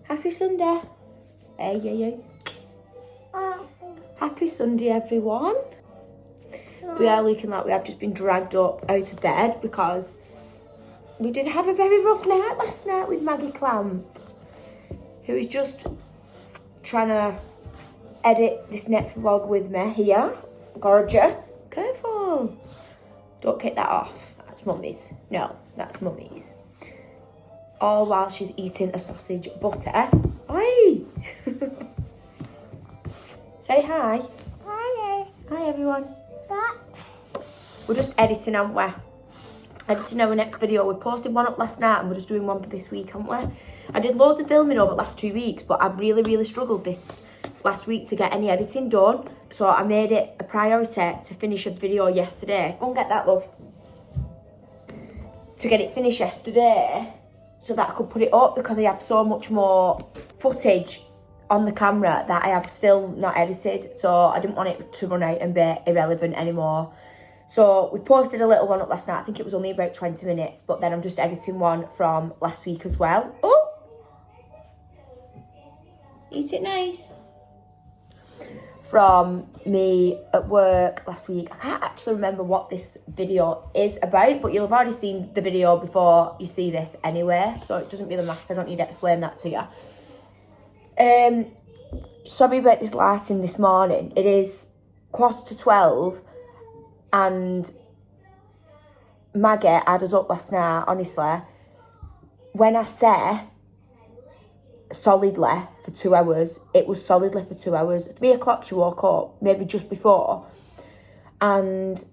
Happy Sunday. Hey, hey. Happy Sunday, everyone. We are looking like we have just been dragged up out of bed because we did have a very rough night last night with Maggie Clamp, who is just trying to edit this next vlog with me here. Gorgeous. Careful. Don't kick that off. That's mummy's. No, that's mummy's. All while she's eating a sausage butter. Oi! Say hi. Hi. Hi, everyone. We're just editing, aren't we? Editing our next video. We posted one up last night and we're just doing one for this week, aren't we? I did loads of filming over the last 2 weeks, but I've really struggled this last week to get any editing done. So I made it a priority to finish a video yesterday. Go and get that, love. To get it finished yesterday so that I could put it up because I have so much more footage on the camera that I have still not edited. So I didn't want it to run out and be irrelevant anymore. So we posted a little one up last night. I think it was only about 20 minutes, but then I'm just editing one from last week as well. Oh! Eat it nice. From me at work last week. I can't actually remember what this video is about, but you'll have already seen the video before you see this anyway, so it doesn't really matter. I don't need to explain that to you. Sorry about this lighting this morning. It is 11:45 and Maggie had us up last night, honestly. When I say solidly for 2 hours, it was solidly for 2 hours. 3 o'clock she woke up, maybe just before, and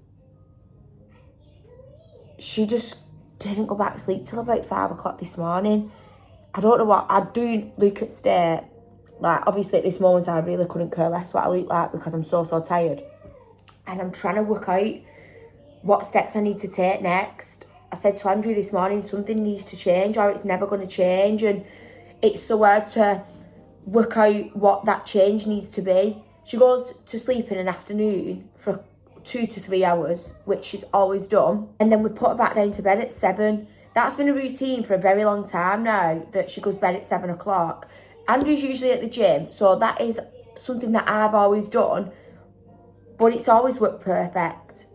she just didn't go back to sleep till about 5 o'clock this morning. I don't know what I do look at state. Like, obviously at this moment I really couldn't care less what I look like because I'm so tired, and I'm trying to work out what steps I need to take next. I said to Andrew this morning, something needs to change or it's never going to change, and it's so hard to work out what that change needs to be. She goes to sleep in an afternoon for 2 to 3 hours, which she's always done. And then we put her back down to bed at 7. That's been a routine for a very long time now, that she goes to bed at 7 o'clock. Andrew's usually at the gym, so that is something that I've always done, but it's always worked perfect.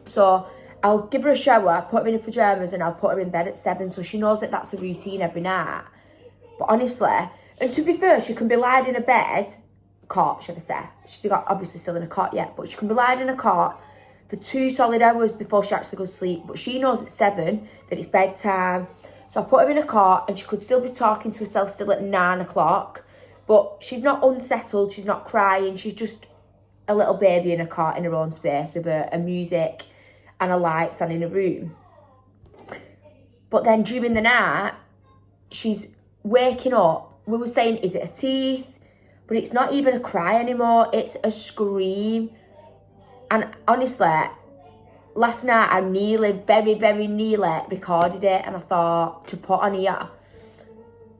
So I'll give her a shower, put her in her pyjamas, and I'll put her in bed at 7, so she knows that that's a routine every night. But honestly, and to be fair, she can be lying in a bed, cot, should I say. She's got obviously still in a cot yet, but she can be lying in a cot for 2 solid hours before she actually goes to sleep. But she knows at 7 that it's bedtime. So I put her in a cot and she could still be talking to herself still at 9 o'clock. But she's not unsettled, she's not crying, she's just a little baby in a cot in her own space with a music and a lights on in a room. But then during the night, she's waking up. We were saying, is it her teeth? But it's not even a cry anymore, it's a scream. And honestly, last night I very nearly recorded it, and I thought to put on here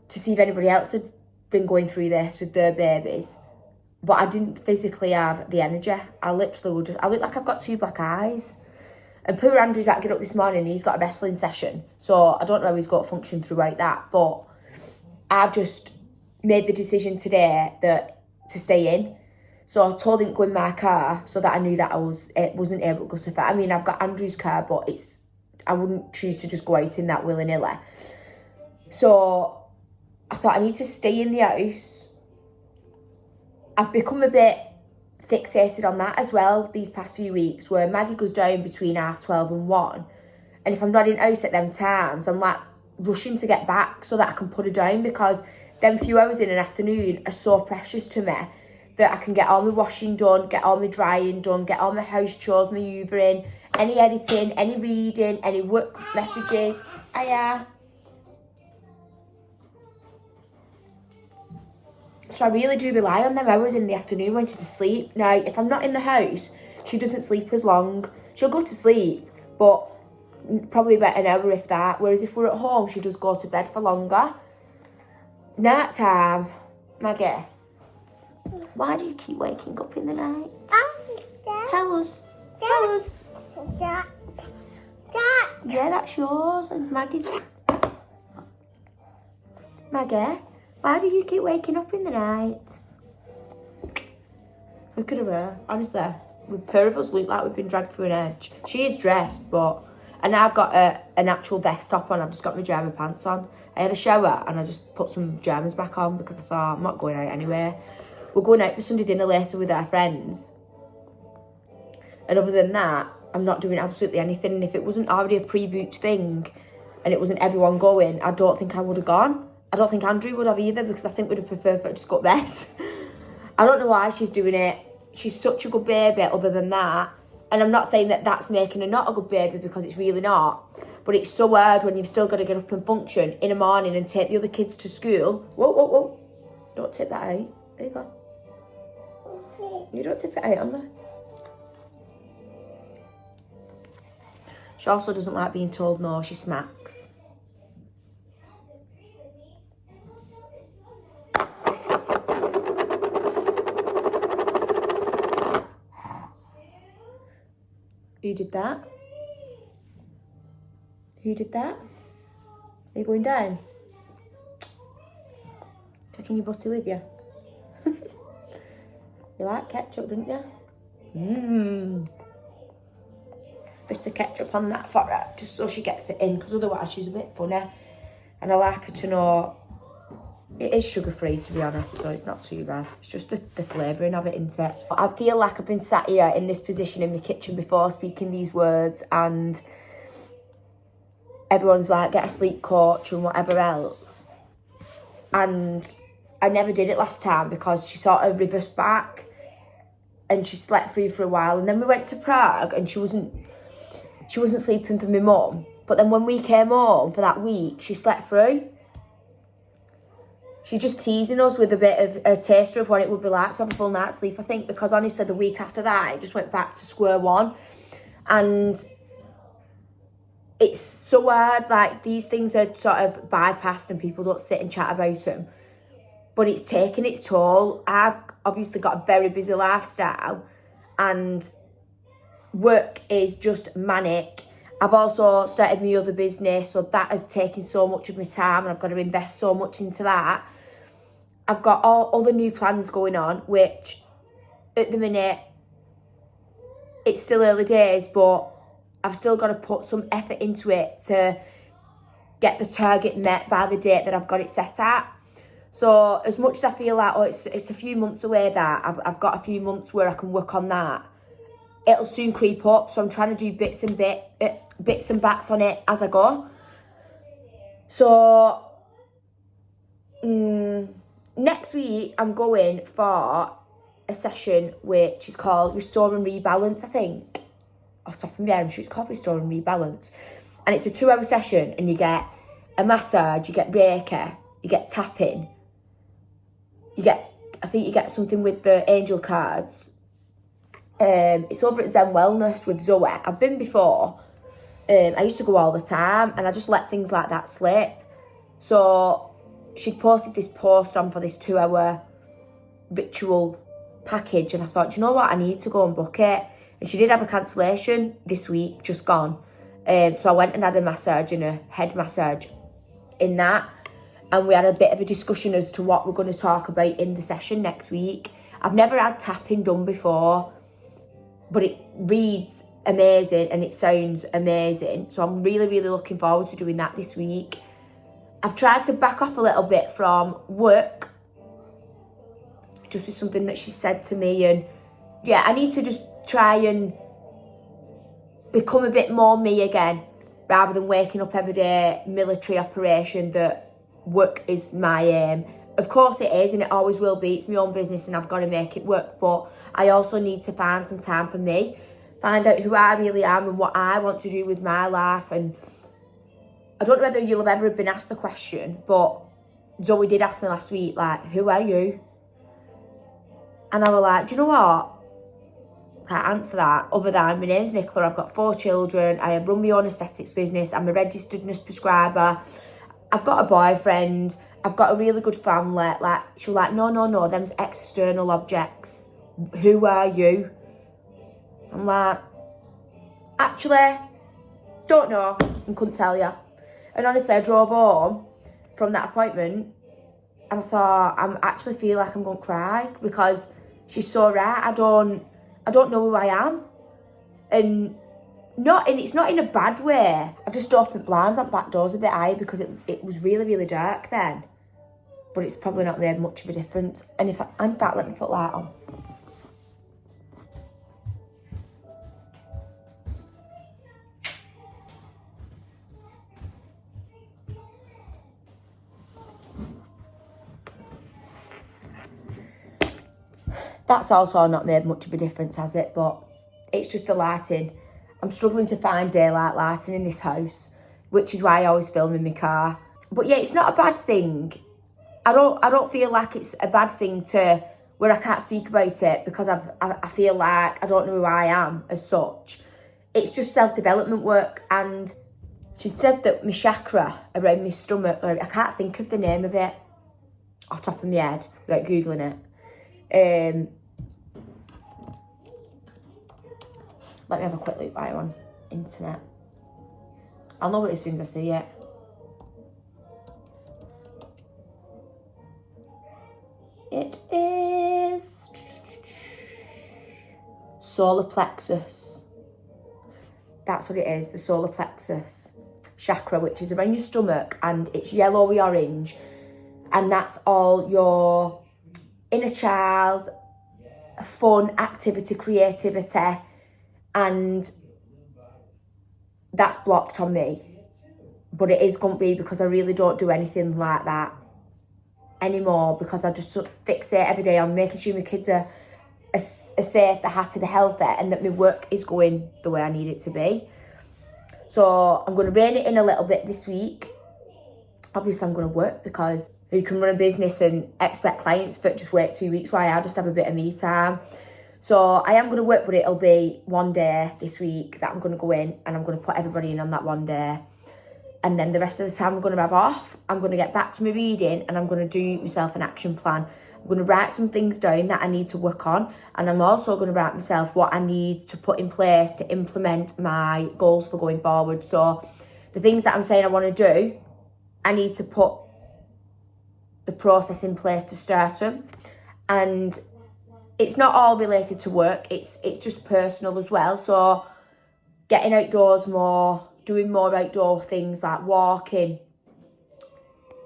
to see if anybody else had been going through this with their babies. But I didn't physically have the energy. I literally would just, I look like I've got 2 black eyes. And poor Andrew's had to get up this morning, he's got a wrestling session. So I don't know how he's got to function throughout that, but I've just made the decision today that to stay in. So I told him to go in my car so that I knew that it wasn't able to go so far. I mean, I've got Andrew's car, but I wouldn't choose to just go out in that willy-nilly. So I thought I need to stay in the house. I've become a bit fixated on that as well these past few weeks, where Maggie goes down between 12:30 and 1. And if I'm not in house at them times, I'm like rushing to get back so that I can put her down, because them few hours in an afternoon are so precious to me that I can get all my washing done, get all my drying done, get all my house chores, my hoovering, any editing, any reading, any work messages. So I really do rely on them hours in the afternoon when she's asleep. Now, if I'm not in the house, she doesn't sleep as long. She'll go to sleep, but probably about an hour if that. Whereas if we're at home, she does go to bed for longer. Night time. Maggie, why do you keep waking up in the night? Tell us. Yeah, that's yours. And Maggie's. Maggie, Why do you keep waking up in the night? Look at her, honestly. The pair of us look like we've been dragged through an edge. She is dressed, but... And I've got an actual vest top on. I've just got my German pants on. I had a shower and I just put some Germans back on because I thought, I'm not going out anyway. We're going out for Sunday dinner later with our friends. And other than that, I'm not doing absolutely anything. And if it wasn't already a pre-booked thing and it wasn't everyone going, I don't think I would have gone. I don't think Andrew would have either because I think we'd have preferred for her to just go to bed. I don't know why she's doing it. She's such a good baby other than that. And I'm not saying that that's making her not a good baby because it's really not. But it's so hard when you've still got to get up and function in the morning and take the other kids to school. Whoa, whoa, whoa. Don't tip that out. There you go. You don't tip it out on there. She also doesn't like being told no. She smacks. Who did that? Who did that? Are you going down? Taking your butter with you? You like ketchup, don't you? Bit of ketchup on that for her, just so she gets it in, because otherwise she's a bit funny. And I like her to know it is sugar-free, to be honest, so it's not too bad. It's just the flavouring of it, isn't it? I feel like I've been sat here in this position in my kitchen before speaking these words, and everyone's like, get a sleep coach and whatever else. And I never did it last time because she sort of ribbused back and she slept through for a while. And then we went to Prague and she wasn't sleeping for my mum. But then when we came home for that week, she slept through. She's just teasing us with a bit of a taster of what it would be like to have a full night's sleep, I think, because honestly, the week after that, it just went back to square one. And it's so hard, like, these things are sort of bypassed and people don't sit and chat about them. But it's taken its toll. I've obviously got a very busy lifestyle and work is just manic. I've also started my other business, so that has taken so much of my time and I've got to invest so much into that. I've got all other new plans going on, which at the minute, it's still early days, but I've still got to put some effort into it to get the target met by the date that I've got it set at. So as much as I feel like, oh, it's a few months away that, I've got a few months where I can work on that. It'll soon creep up, so I'm trying to do bits and bats on it as I go. So, next week I'm going for a session which is called Restore and Rebalance, I think. Off the top of my head, I'm sure it's called Restore and Rebalance. And it's a 2-hour session and you get a massage, you get Reiki, you get tapping. I think you get something with the angel cards. It's over at Zen Wellness with Zoe. I've been before. I used to go all the time and I just let things like that slip. So she'd posted this post on for this 2-hour ritual package and I thought, do you know what, I need to go and book it. And she did have a cancellation this week, just gone. So I went and had a massage and a head massage in that. And we had a bit of a discussion as to what we're going to talk about in the session next week. I've never had tapping done before, but it reads amazing and it sounds amazing. So I'm really, really looking forward to doing that this week. I've tried to back off a little bit from work, just with something that she said to me. And yeah, I need to just try and become a bit more me again, rather than waking up every day, military operation, that work is my aim. Of course it is, and it always will be. It's my own business and I've got to make it work. But I also need to find some time for me, find out who I really am and what I want to do with my life. And I don't know whether you'll have ever been asked the question, but Zoe did ask me last week, like, who are you? And I was like, do you know what? Can't answer that other than my name's Nicola, I've got 4 children, I run my own aesthetics business, I'm a registered nurse prescriber, I've got a boyfriend, I've got a really good family. Like, she was like, no, them's external objects. Who are you? I'm like, actually, don't know and couldn't tell you. And honestly, I drove home from that appointment And I thought, I actually feel like I'm going to cry because she's so right. I don't know who I am. And it's not in a bad way. I've just opened blinds on back doors a bit high because it was really, really dark then. But it's probably not made much of a difference. And in fact, let me put light on. That's also not made much of a difference, has it? But it's just the lighting. I'm struggling to find daylight lighting in this house, which is why I always film in my car. But yeah, it's not a bad thing. I don't feel like it's a bad thing to where I can't speak about it because I feel like I don't know who I am as such. It's just self-development work. And she'd said that my chakra around my stomach, I can't think of the name of it off the top of my head without Googling it. Let me have a quick look right on internet. I'll know it as soon as I see it. It is solar plexus. That's what it is, the solar plexus chakra, which is around your stomach, and it's yellowy orange, and that's all your inner child, fun, activity, creativity, and that's blocked on me. But it is going to be because I really don't do anything like that anymore, because I just fixate every day on making sure my kids are safe, they're happy, they're healthy, and that my work is going the way I need it to be. So I'm going to rein it in a little bit this week. Obviously I'm going to work, because you can run a business and expect clients for just wait 2 weeks while I just have a bit of me time. So I am going to work, but it'll be one day this week that I'm going to go in, and I'm going to put everybody in on that one day. And then the rest of the time I'm going to have off. I'm going to get back to my reading, and I'm going to do myself an action plan. I'm going to write some things down that I need to work on. And I'm also going to write myself what I need to put in place to implement my goals for going forward. So the things that I'm saying I want to do, I need to put the process in place to start them. And it's not all related to work. It's just personal as well. So getting outdoors more, doing more outdoor things like walking,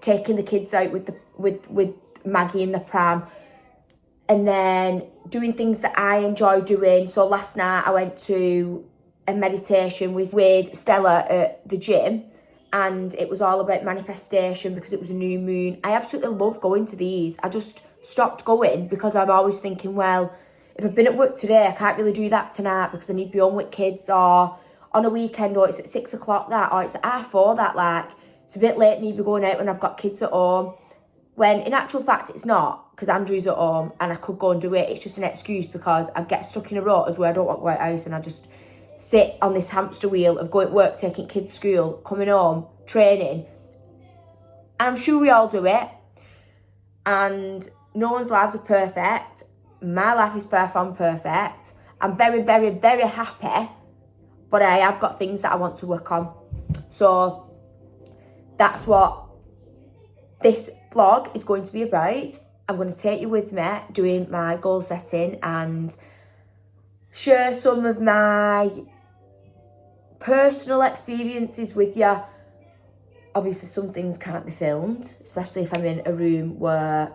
taking the kids out with Maggie in the pram, and then doing things that I enjoy doing. So last night I went to a meditation with Stella at the gym, and it was all about manifestation because it was a new moon. I absolutely love going to these. I just stopped going because I'm always thinking, well, if I've been at work today, I can't really do that tonight because I need to be home with kids, or on a weekend, or it's at 6 o'clock that, or it's at 4:30 that, like, it's a bit late me be going out when I've got kids at home. When in actual fact it's not, because Andrew's at home and I could go and do it. It's just an excuse because I get stuck in a rut as where I don't want to go out of the house, and I just sit on this hamster wheel of going to work, taking kids to school, coming home, training. And I'm sure we all do it. And no one's lives are perfect. My life is far from perfect. I'm very, very, very happy, but I have got things that I want to work on. So that's what this vlog is going to be about. I'm going to take you with me doing my goal setting and share some of my personal experiences with you. Obviously some things can't be filmed, especially if I'm in a room where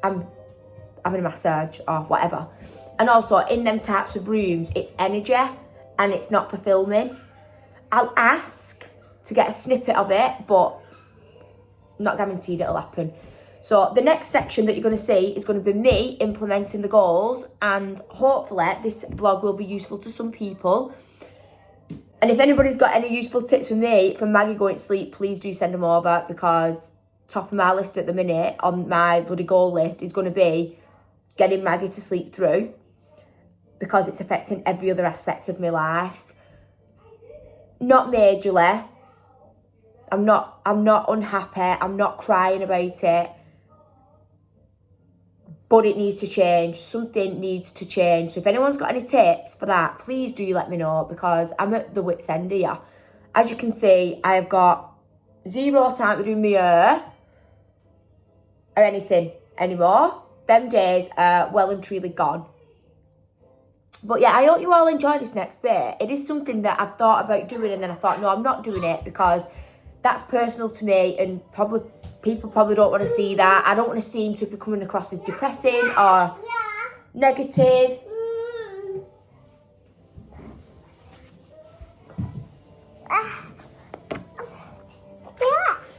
I'm having a massage or whatever. And also in them types of rooms, it's energy and it's not for filming. I'll ask to get a snippet of it, but not guaranteed it'll happen. So the next section that you're going to see is going to be me implementing the goals, and hopefully this vlog will be useful to some people. And if anybody's got any useful tips for me for Maggie going to sleep, please do send them over, because top of my list at the minute on my bloody goal list is going to be getting Maggie to sleep through, because it's affecting every other aspect of my life. Not majorly. I'm not unhappy. I'm not crying about it. But it needs to change. Something needs to change. So if anyone's got any tips for that, please do let me know, because I'm at the wit's end here. as you can see, I have got zero time to do my hair or anything anymore. Them days are well and truly gone. But yeah, I hope you all enjoy this next bit. It is something that I've thought about doing, and then I thought, no, I'm not doing it because that's personal to me, and people probably don't want to see that. I don't want to seem to be coming across as depressing or negative.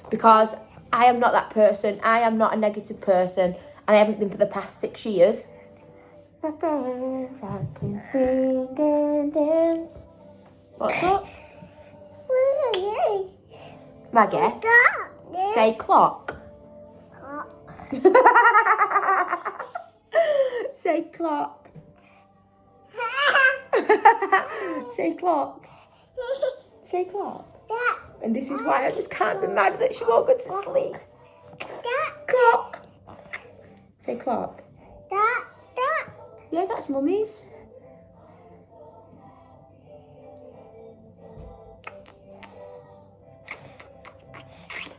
Because I am not that person. I am not a negative person, and I haven't been for the past 6 years. I can sing and dance. What's up? Maggie, say clock. Say clock. Say clock. Say clock. And this is why I just can't be mad that she won't go to sleep. Clock. Say clock. Yeah, that's mummy's.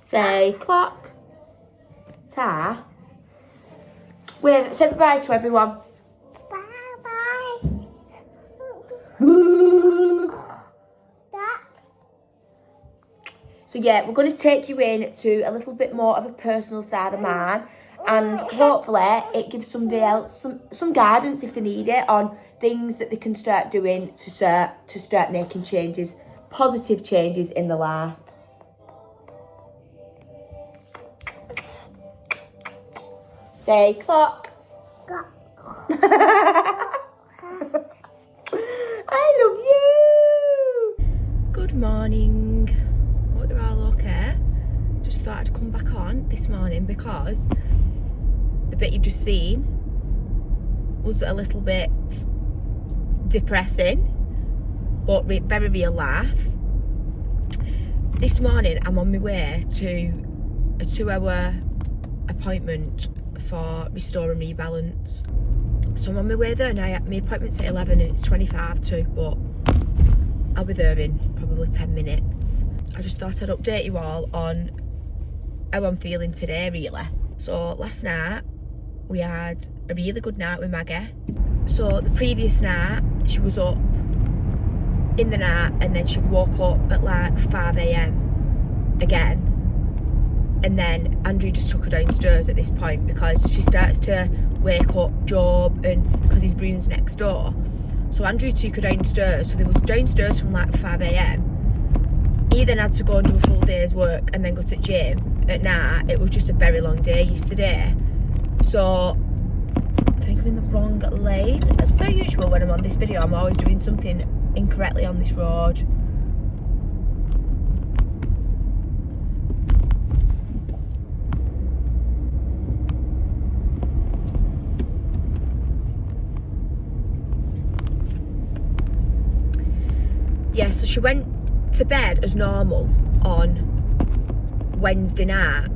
Say clock. Ta. Wave. Say bye to everyone. Bye. So yeah, we're going to take you in to a little bit more of a personal side of mine, and hopefully it gives somebody else some guidance if they need it on things that they can start doing to start making changes, positive changes in their life. Say clock. I love you. Good morning. Hope you're all okay. Just thought I'd come back on this morning because the bit you've just seen was a little bit depressing, but very real life. This morning I'm on my way to a 2-hour appointment for Restore and Rebalance. So I'm on my way there now. My appointment's at 11 and it's 25 to, but I'll be there in probably 10 minutes. I just thought I'd update you all on how I'm feeling today, really. So last night we had a really good night with Maggie. So the previous night she was up in the night, and then she woke up at like 5 a.m. again. And then Andrew just took her downstairs at this point because she starts to wake up Job, and because his room's next door. So Andrew took her downstairs. So they was downstairs from like 5 a.m. He then had to go and do a full day's work and then go to the gym at night. It was just a very long day yesterday. So I think I'm in the wrong lane. As per usual, when I'm on this video, I'm always doing something incorrectly on this road. Yeah, so she went to bed as normal on Wednesday night,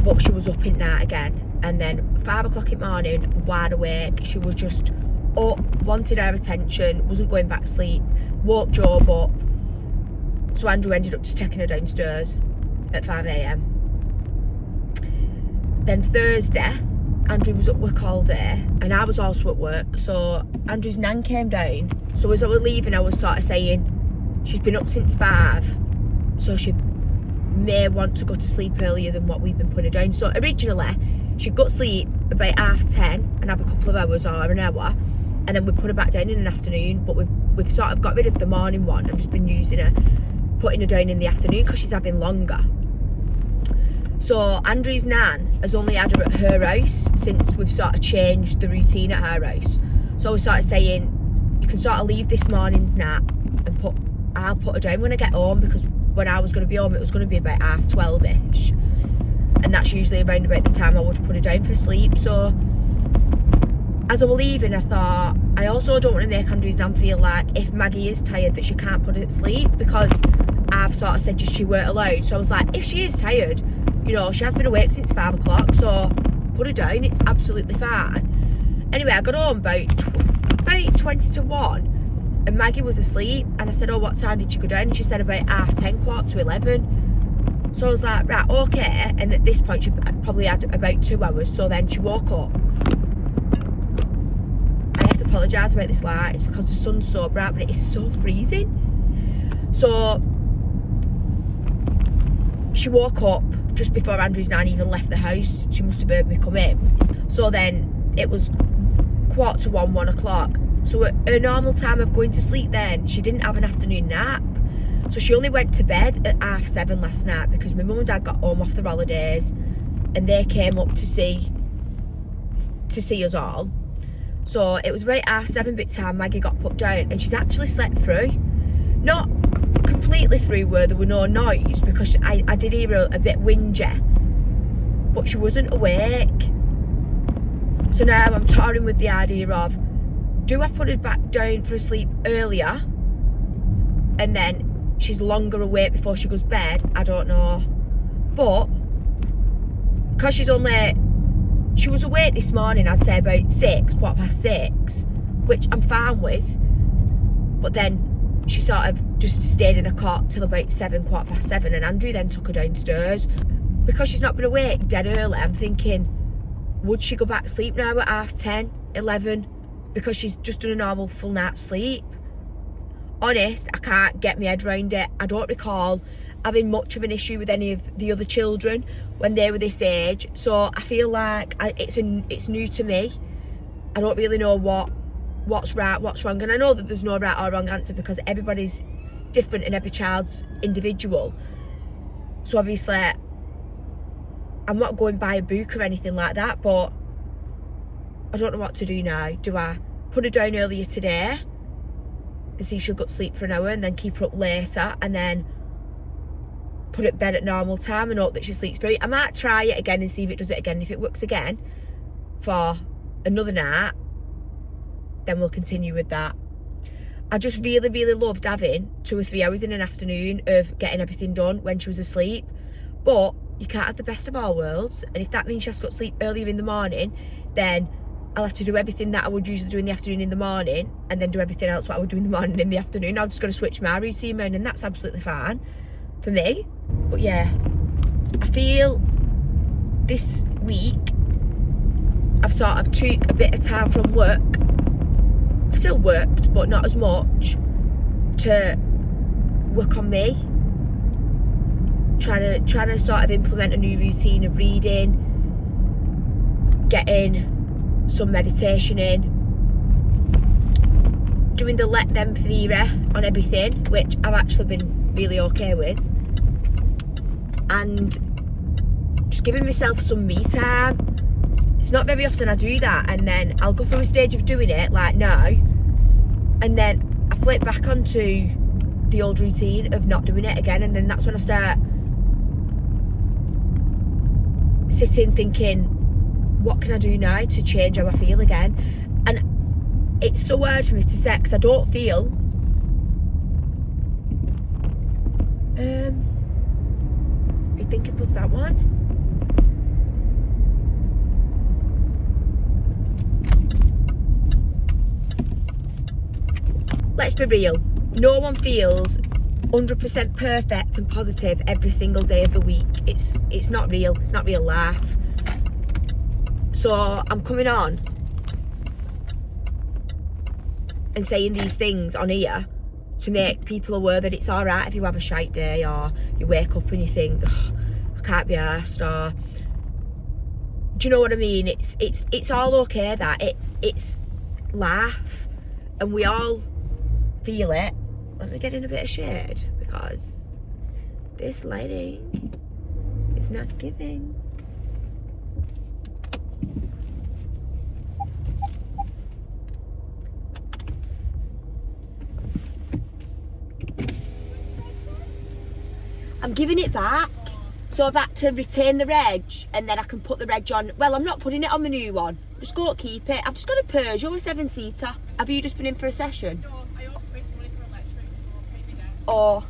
but she was up at night again. And then 5 o'clock in the morning, wide awake, she was just up, wanted our attention, wasn't going back to sleep, woke Job up. So Andrew ended up just taking her downstairs at 5 a.m. Then Thursday, Andrew was at work all day and I was also at work, so Andrew's nan came down. So as I was leaving, I was sort of saying she's been up since 5, so she may want to go to sleep earlier than what we've been putting her down. So originally she'd go to sleep about 10:30 and have a couple of hours or an hour, and then we'd put her back down in the afternoon. But we've sort of got rid of the morning one and just been using her, putting her down in the afternoon because she's having longer. So Andrew's nan has only had her at her house since we've sort of changed the routine at her house. So I was sort of saying, you can sort of leave this morning's nap and I'll put her down when I get home, because when I was going to be home it was going to be about 12:30ish, and that's usually around about the time I would put her down for sleep. So as I was leaving, I thought, I also don't want to make Andrew's nan feel like if Maggie is tired that she can't put her to sleep, because I've sort of said she weren't allowed. So I was like, if she is tired, you know, she has been awake since 5 o'clock, so put her down, it's absolutely fine. Anyway, I got home about 20 to 1, and Maggie was asleep, and I said, oh, what time did you go down? And she said about 10:30, 11:15. So I was like, right, okay. And at this point she probably had about 2 hours, so then she woke up. I have to apologise about this light, it's because the sun's so bright, but it is so freezing. So she woke up just before Andrew's nan even left the house. She must have heard me come in. So then it was 1:45, 1 o'clock. So at her normal time of going to sleep then, she didn't have an afternoon nap. So she only went to bed at 7:30 last night because my mum and dad got home off the holidays and they came up to see us all. So it was about 7:30 bit time Maggie got put down, and she's actually slept through. Not completely through where there were no noise, because I did hear her a bit whingy, but she wasn't awake. So now I'm touring with the idea of, do I put her back down for a sleep earlier and then she's longer awake before she goes to bed? I don't know. But because she was awake this morning, I'd say about 6:15, which I'm fine with. But then she sort of just stayed in a cot till about 7:15, and Andrew then took her downstairs. Because she's not been awake dead early, I'm thinking, would she go back to sleep now at 10:30, 11:00? Because she's just done a normal full night's sleep. Honest, I can't get my head around it. I don't recall having much of an issue with any of the other children when they were this age. So I feel like it's new to me. I don't really know what's right, what's wrong. And I know that there's no right or wrong answer because everybody's different and every child's individual. So obviously, I'm not going by a book or anything like that, but I don't know what to do now. Do I put her down earlier today and see if she'll go to sleep for an hour and then keep her up later and then put her to bed at normal time and hope that she sleeps through? I might try it again and see if it does it again. If it works again for another night, then we'll continue with that. I just really, really loved having 2 or 3 hours in an afternoon of getting everything done when she was asleep. But you can't have the best of all worlds. And if that means she has to go to sleep earlier in the morning, then I'll have to do everything that I would usually do in the afternoon in the morning and then do everything else what I would do in the morning in the afternoon. I'm just going to switch my routine around, and that's absolutely fine for me. But yeah, I feel this week I've sort of took a bit of time from work. I've still worked, but not as much, to work on me. Trying to sort of implement a new routine of reading, getting some meditation in, doing the let them theory on everything, which I've actually been really okay with, and just giving myself some me time. It's not very often I do that, and then I'll go through a stage of doing it like now, and then I flip back onto the old routine of not doing it again, and then that's when I start sitting thinking, what can I do now to change how I feel again? And it's so hard for me to say because I don't feel I think it was that one. Let's be real, no one feels 100% perfect and positive every single day of the week. It's not real. It's not real life. So I'm coming on and saying these things on here to make people aware that it's all right if you have a shite day, or you wake up and you think, oh, I can't be arsed, or do you know what I mean? It's all okay that it's life, and we all feel it. Let me get in a bit of shade because this lighting is not giving. I'm giving it back. So I've had to retain the reg and then I can put the reg on. Well, I'm not putting it on my new one. Just go keep it. I've just got a Peugeot, a 7-seater. Have you just been in for a session? No, I offered some money for electric, so pay me down. Oh.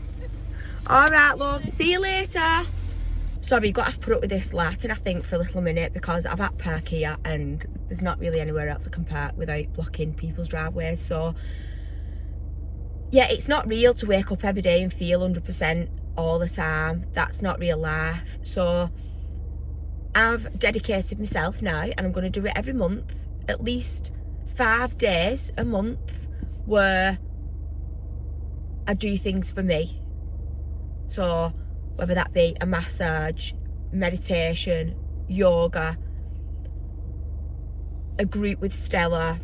Alright, love. See you later. Sorry, you've got to have to put up with this lighting, I think, for a little minute because I've had park here and there's not really anywhere else I can park without blocking people's driveways. So yeah, it's not real to wake up every day and feel 100% all the time. That's not real life. So I've dedicated myself now, and I'm going to do it every month, at least 5 days a month where I do things for me. So whether that be a massage, meditation, yoga, a group with Stella,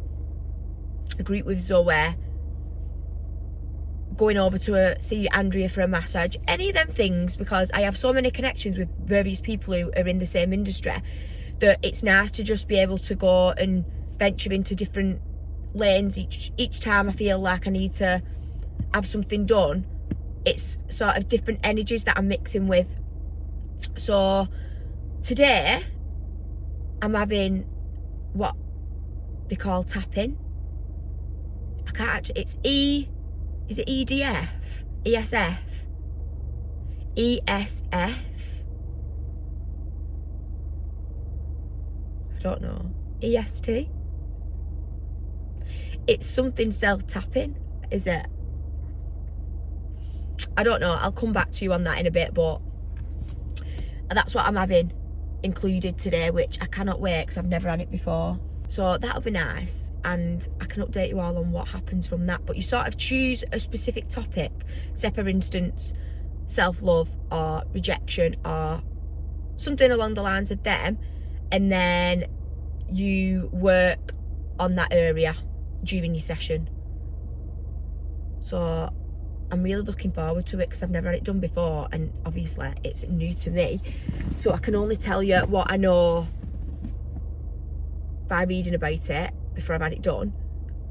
a group with Zoe, going over to see Andrea for a massage, any of them things, because I have so many connections with various people who are in the same industry that it's nice to just be able to go and venture into different lanes each time I feel like I need to have something done. It's sort of different energies that I'm mixing with. So today I'm having what they call tapping. I can't actually, is it EDF? ESF? ESF? I don't know. EST? It's something self-tapping, is it? I don't know. I'll come back to you on that in a bit, but that's what I'm having included today, which I cannot wait because I've never had it before. So that'll be nice, and I can update you all on what happens from that. But you sort of choose a specific topic, say for instance self-love or rejection or something along the lines of them, and then you work on that area during your session. So I'm really looking forward to it because I've never had it done before, and obviously it's new to me, so I can only tell you what I know by reading about it before I've had it done.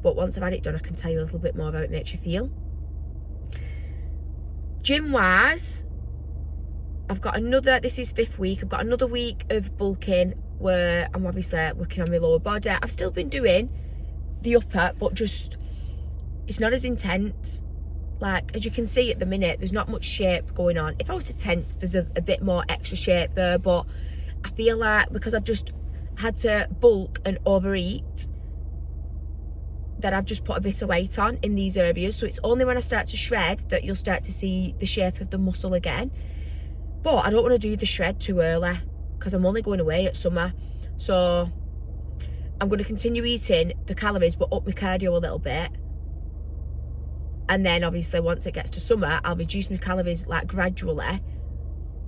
But once I've had it done, I can tell you a little bit more about how it makes you feel. Gym wise, I've got another, this is 5th week, I've got another week of bulking where I'm obviously working on my lower body. I've still been doing the upper, but just it's not as intense. Like, as you can see at the minute, there's not much shape going on. If I was to tense, there's a bit more extra shape there, but I feel like because I've just had to bulk and overeat, that I've just put a bit of weight on in these areas. So it's only when I start to shred that you'll start to see the shape of the muscle again. But I don't want to do the shred too early because I'm only going away at summer. So I'm going to continue eating the calories but up my cardio a little bit. And then obviously once it gets to summer, I'll reduce my calories like gradually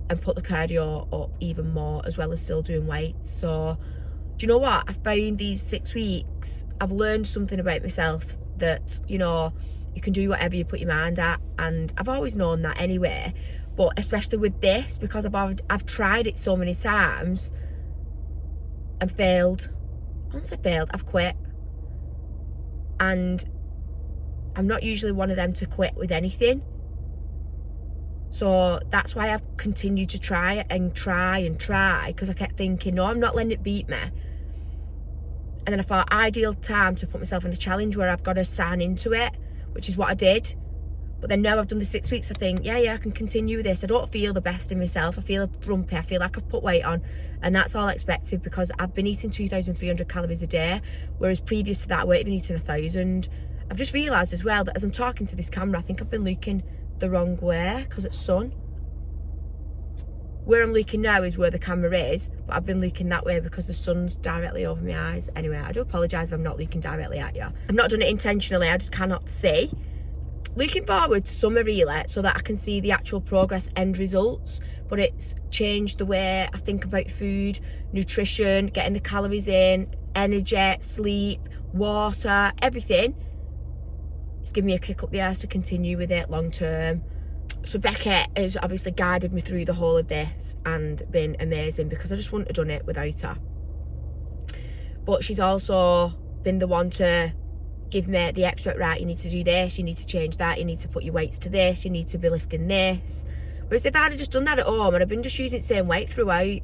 and put the cardio up even more, as well as still doing weights. So do you know what? I've found these 6 weeks, I've learned something about myself that, you know, you can do whatever you put your mind at. And I've always known that anyway, but especially with this, because I've tried it so many times and failed. Once I failed, I've quit. And I'm not usually one of them to quit with anything. So that's why I've continued to try and try, because I kept thinking, no, I'm not letting it beat me. And then I thought, ideal time to put myself in a challenge where I've got to sign into it, which is what I did. But then now I've done the 6 weeks, I think, yeah, I can continue with this. I don't feel the best in myself. I feel frumpy. I feel like I've put weight on. And that's all expected because I've been eating 2,300 calories a day, whereas previous to that, I weren't even eating 1,000. I've just realised as well that as I'm talking to this camera, I think I've been looking the wrong way because it's sun. Where I'm looking now is where the camera is, but I've been looking that way because the sun's directly over my eyes. Anyway, I do apologise if I'm not looking directly at you. I've not done it intentionally, I just cannot see. Looking forward to summer really, so that I can see the actual progress end results, but it's changed the way I think about food, nutrition, getting the calories in, energy, sleep, water, everything. It's given me a kick up the arse to continue with it long term. So Becky has obviously guided me through the whole of this and been amazing, because I just wouldn't have done it without her. But she's also been the one to give me the extra, right, you need to do this, you need to change that, you need to put your weights to this, you need to be lifting this. Whereas if I had just done that at home and I've been just using the same weight throughout.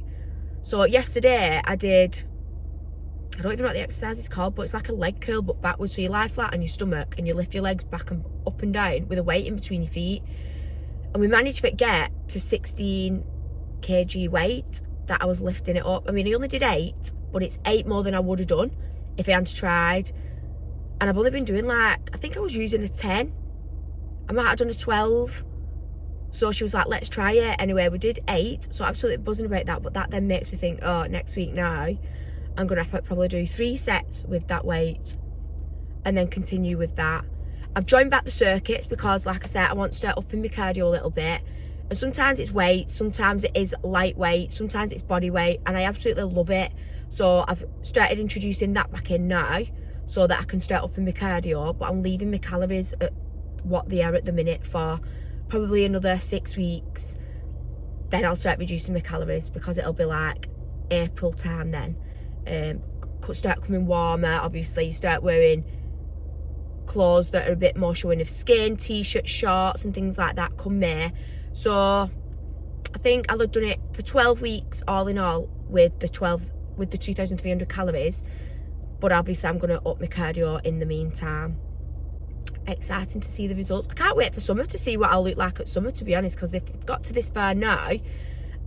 So yesterday I did, I don't even know what the exercise is called, but it's like a leg curl but backwards. So you lie flat on your stomach and you lift your legs back and up and down with a weight in between your feet. And we managed to get to 16 kg weight that I was lifting it up. I mean, I only did 8, but it's 8 more than I would have done if I hadn't tried. And I've only been doing like, I think I was using a 10 I might have done a 12. So she was like, let's try it. Anyway, we did 8. So absolutely buzzing about that. But that then makes me think, oh, next week now, I'm going to have to probably do 3 sets with that weight and then continue with that. I've joined back the circuits because, like I said, I want to start upping my cardio a little bit. And sometimes it's weight, sometimes it is lightweight, sometimes it's body weight, and I absolutely love it. So I've started introducing that back in now so that I can start upping my cardio, but I'm leaving my calories at what they are at the minute for probably another 6 weeks. Then I'll start reducing my calories because it'll be like April time then. Start coming warmer, obviously, start wearing clothes that are a bit more showing of skin, t-shirts, shorts and things like that come May. So I think I'll have done it for 12 weeks all in all with the 2,300 calories, but obviously I'm going to up my cardio in the meantime. Exciting to see the results. I can't wait for summer to see what I'll look like at summer, to be honest, because if I've got to this far now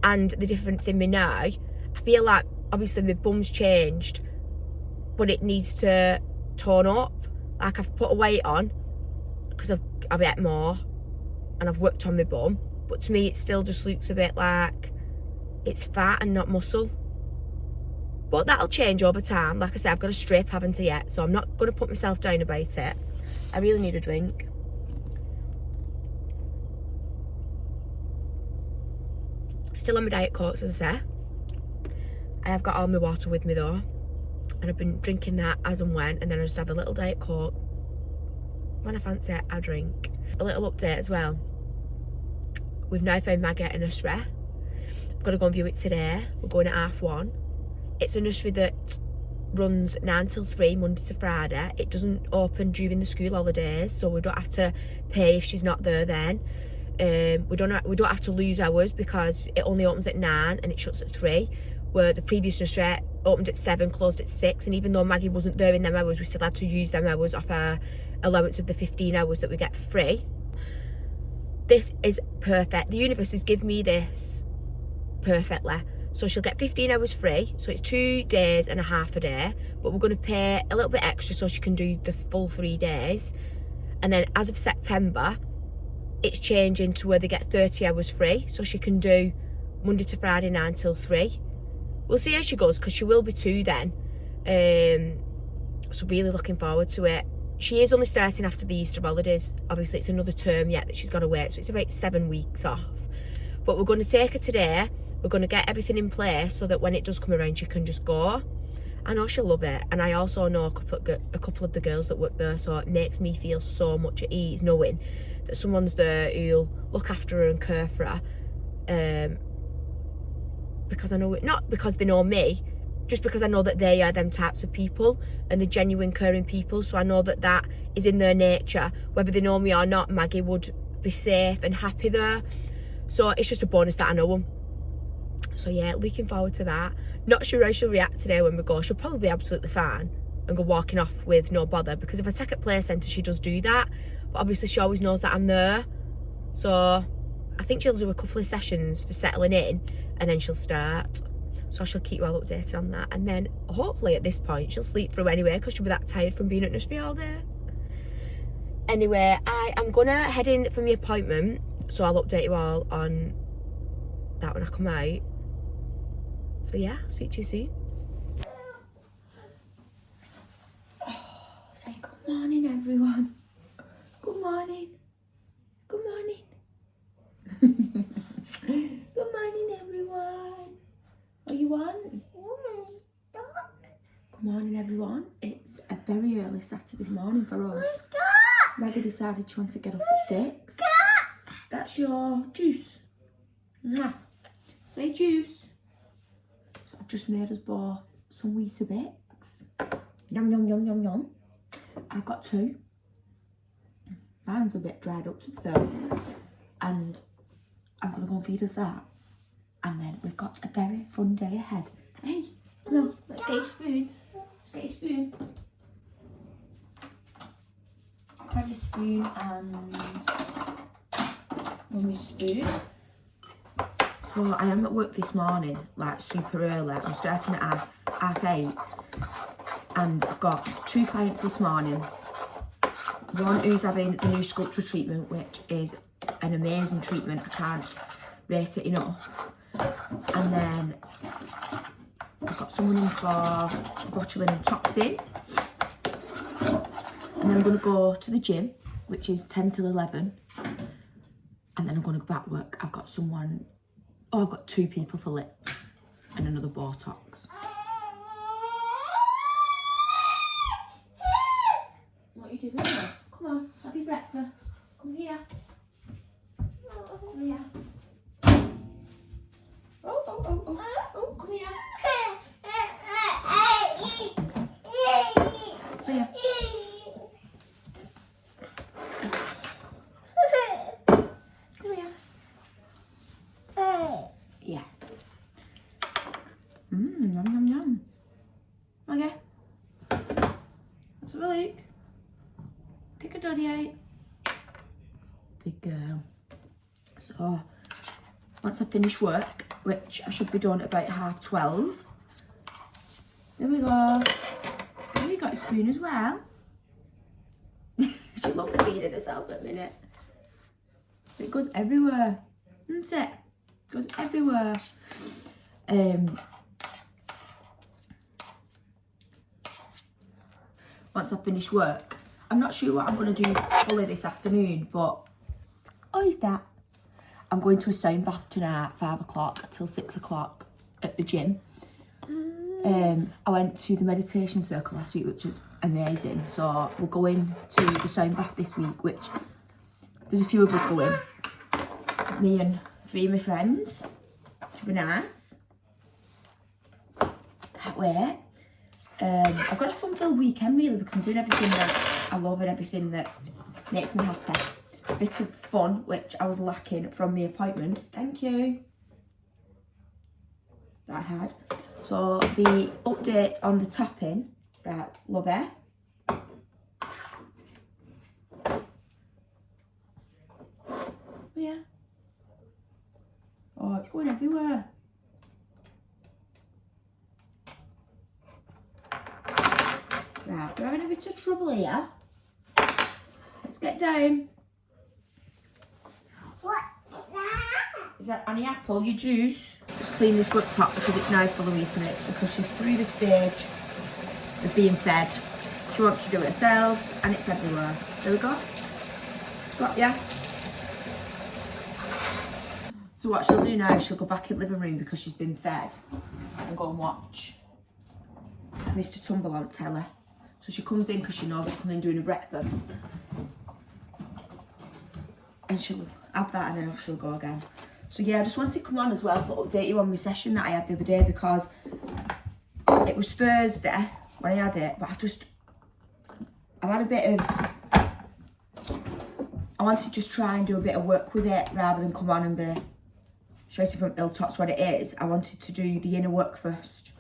and the difference in me now, I feel like obviously my bum's changed, but it needs to tone up. Like, I've put a weight on because I've ate more and I've worked on my bum, but to me it still just looks a bit like it's fat and not muscle. But that'll change over time. Like I said, I've got a strip, haven't I yet, so I'm not going to put myself down about it. I really need a drink. Still on my Diet Cokes, as I say. I have got all my water with me though, and I've been drinking that as and when, and then I just have a little Diet Coke. When I fancy it, I drink. A little update as well. We've now found Maggie at a nursery. I've got to go and view it today. We're going at 1:30. It's a nursery that runs 9 till 3, Monday to Friday. It doesn't open during the school holidays, so we don't have to pay if she's not there then. We don't have to lose hours because it only opens at 9 and it shuts at 3. Where the previous nursery opened at 7, closed at 6, and even though Maggie wasn't there in them hours, we still had to use them hours off our allowance of the 15 hours that we get for free. This is perfect. The universe has given me this perfectly. So she'll get 15 hours free, so it's 2 days and a half a day, but we're going to pay a little bit extra so she can do the full 3 days. And then as of September, it's changing to where they get 30 hours free, so she can do Monday to Friday 9 till 3. We'll see how she goes because she will be 2 then. So really looking forward to it. She is only starting after the Easter holidays. Obviously it's another term yet that she's got to wait, so it's about 7 weeks off. But we're going to take her today. We're going to get everything in place so that when it does come around she can just go. I know she'll love it, and I also know a couple of the girls that work there, so it makes me feel so much at ease knowing that someone's there who'll look after her and care for her. Because I know it, not because they know me, just because I know that they are them types of people and the genuine caring people. So I know that that is in their nature. Whether they know me or not, Maggie would be safe and happy there. So it's just a bonus that I know them. So yeah, looking forward to that. Not sure how she'll react today when we go. She'll probably be absolutely fine and go walking off with no bother, because if I take her play centre she does do that, but obviously she always knows that I'm there. So I think she'll do a couple of sessions for settling in and then she'll start. So I shall keep you all updated on that, and then hopefully at this point she'll sleep through anyway because she'll be that tired from being at nursery all day. Anyway, I am gonna head in for my appointment, so I'll update you all on that when I come out. So yeah, I'll speak to you soon. Say good morning everyone. Good morning. Good morning. Good morning everyone. What you want? Good morning everyone. It's a very early Saturday morning for us. Maggie decided she wants to get up at 6. That's your juice. Mwah. Say juice. So I've just made us both some Weetabix. Yum yum yum yum yum. I've got 2. Mine's a bit dried up to be fair. And I'm gonna go and feed us that. And then we've got a very fun day ahead. Hey, come on, let's get your spoon. Let's get your spoon. Grab your spoon and Mummy's spoon. So I am at work this morning, like super early. I'm starting at half 8. And I've got 2 clients this morning. one who's having the new sculpture treatment, which is an amazing treatment. I can't rate it enough. And then I've got someone in for botulinum toxin. And then I'm going to go to the gym, which is 10 till 11. And then I'm going to go back to work. I've got someone, I've got 2 people for lips and another Botox. What are you doing? Come on, let's have your breakfast. Come here. Come here. Oh, come here. Here. Come here. Yeah. Yum, yum, yum. Okay. Let's have a look. Take a doddy out. Big girl. So, once I finish work, which I should be done about 12:30. There we go. Oh, you got a spoon as well. She loves feeding herself at the minute. It goes everywhere, doesn't it? It goes everywhere. Once I finish work, I'm not sure what I'm going to do fully this afternoon, but is that? I'm going to a sound bath tonight, 5 o'clock till 6 o'clock at the gym. I went to the meditation circle last week, which was amazing. So we're going to the sound bath this week, which there's a few of us going. Me and 3 of my friends. Should be nice. Can't wait. I've got a fun-filled weekend really because I'm doing everything that I love and everything that makes me happy. A bit of fun, which I was lacking from the appointment. Thank you. That I had. So the update on the tapping, right, love it. Yeah. Oh, it's going everywhere. Right, we're having a bit of trouble here. Let's get down. What's that? Is that Annie Apple, your juice? Just clean this worktop because it's now full of eating it because she's through the stage of being fed. She wants to do it herself and it's everywhere. There we go. Got ya. So what she'll do now is she'll go back in the living room because she's been fed and go and watch Mr. Tumble on telly. So she comes in because she knows I'm coming doing a breakfast. And she'll have that and then off she'll go again. So yeah, I just wanted to come on as well to update you on my session that I had the other day because it was Thursday when I had it, but I've had a bit of, I wanted to just try and do a bit of work with it rather than come on and be shouting from hilltops what it is. I wanted to do the inner work first.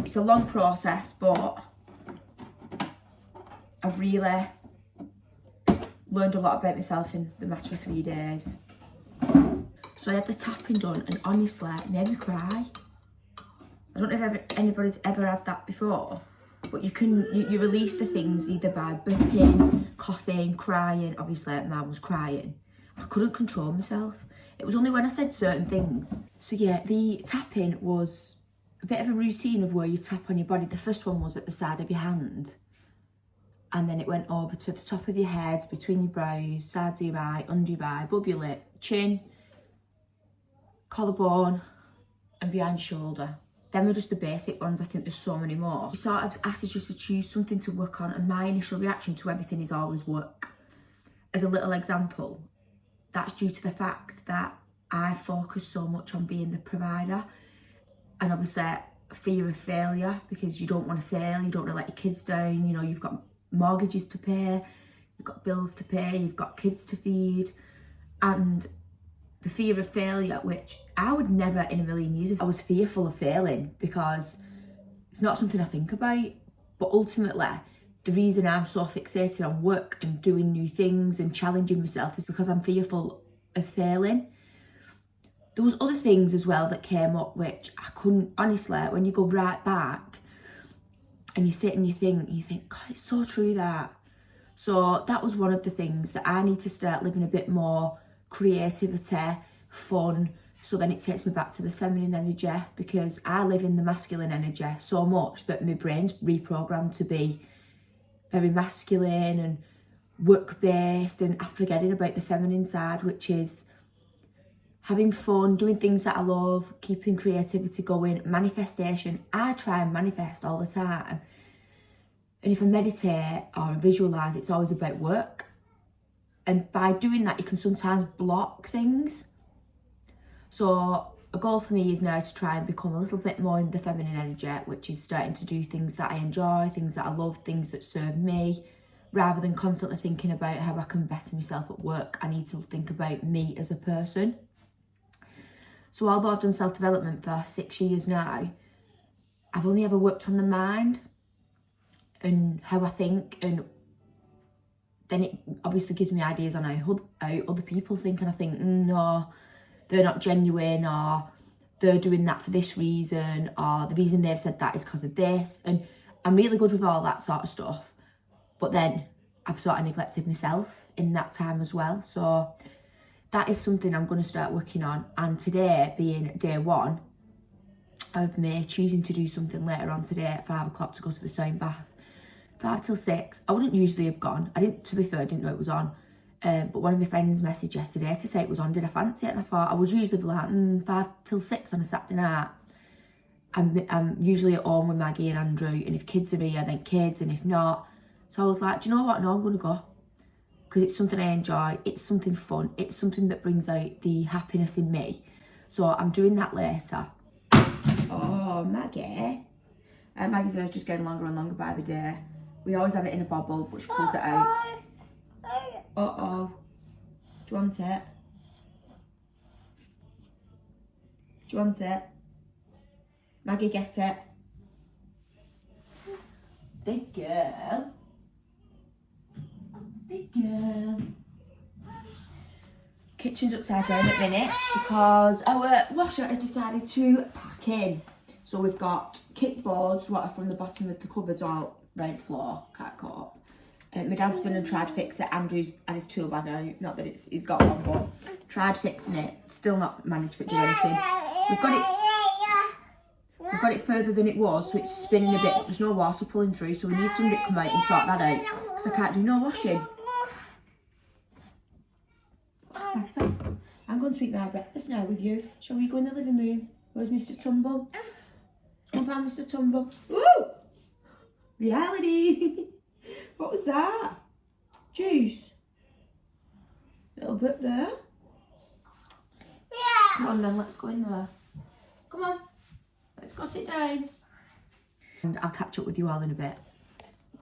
It's a long process, but I've really learned a lot about myself in the matter of 3 days. So I had the tapping done and honestly it made me cry. I don't know if anybody's ever had that before, but you release the things either by burping, coughing, crying. Obviously Mum was crying. I couldn't control myself. It was only when I said certain things. So yeah, the tapping was a bit of a routine of where you tap on your body. The first one was at the side of your hand. And then it went over to the top of your head, between your brows, sides of your eye, under your eye, above your lip, chin, collarbone, and behind your shoulder. Them were just the basic ones. I think there's so many more. He sort of asks you to choose something to work on, and my initial reaction to everything is always work. As a little example, that's due to the fact that I focus so much on being the provider, and obviously fear of failure because you don't want to fail, you don't want to let your kids down, you know, you've got mortgages to pay, you've got bills to pay, you've got kids to feed, and the fear of failure, which I would never in a million years, I was fearful of failing because it's not something I think about, but ultimately the reason I'm so fixated on work and doing new things and challenging myself is because I'm fearful of failing. There was other things as well that came up which I couldn't, honestly, when you go right back and you sit and you think, God, it's so true that. So that was one of the things that I need to start living a bit more creativity, fun. So then it takes me back to the feminine energy, because I live in the masculine energy so much that my brain's reprogrammed to be very masculine and work-based, and I'm forgetting about the feminine side, which is having fun, doing things that I love, keeping creativity going, manifestation. I try and manifest all the time. And if I meditate or visualise, it's always about work. And by doing that, you can sometimes block things. So a goal for me is now to try and become a little bit more in the feminine energy, which is starting to do things that I enjoy, things that I love, things that serve me, rather than constantly thinking about how I can better myself at work. I need to think about me as a person. So although I've done self-development for 6 years now, I've only ever worked on the mind and how I think, and then it obviously gives me ideas on how other people think, and I think, no, they're not genuine, or they're doing that for this reason, or the reason they've said that is because of this. And I'm really good with all that sort of stuff, but then I've sort of neglected myself in that time as well. So that is something I'm going to start working on. And today being day one of me choosing to do something later on today at 5 o'clock to go to the sound bath, 5 till 6. I wouldn't usually have gone. To be fair, I didn't know it was on. But one of my friends messaged yesterday to say it was on. Did I fancy it? And I thought I would usually be like, 5 till 6 on a Saturday night. I'm usually at home with Maggie and Andrew, and if kids are here, then kids, and if not. So I was like, do you know what? No, I'm going to go. Because it's something I enjoy. It's something fun. It's something that brings out the happiness in me. So I'm doing that later. Oh, Maggie. Maggie's hair's just getting longer and longer by the day. We always have it in a bobble, but she pulls it out. Uh-oh. Do you want it? Do you want it? Maggie, get it. Big girl. Big girl. Kitchen's upside down at the minute because our washer has decided to pack in. So we've got kickboards, what are from the bottom of the cupboards all round the floor, can't cut up. My dad's been and tried to fix it. Andrew's had his tool bag out, not that he's got one, but tried fixing it, still not managed to do anything. We've got it further than it was, so it's spinning a bit, but there's no water pulling through, so we need somebody to come out and sort that out, because I can't do no washing. Right, I'm going to eat my breakfast now with you. Shall we go in the living room? Where's Mr. Tumble? Let's go find Mr. Tumble. Woo! Reality! What was that? Juice? Little bit there. Yeah. Come on then, let's go in there. Come on, let's go sit down. And I'll catch up with you all in a bit.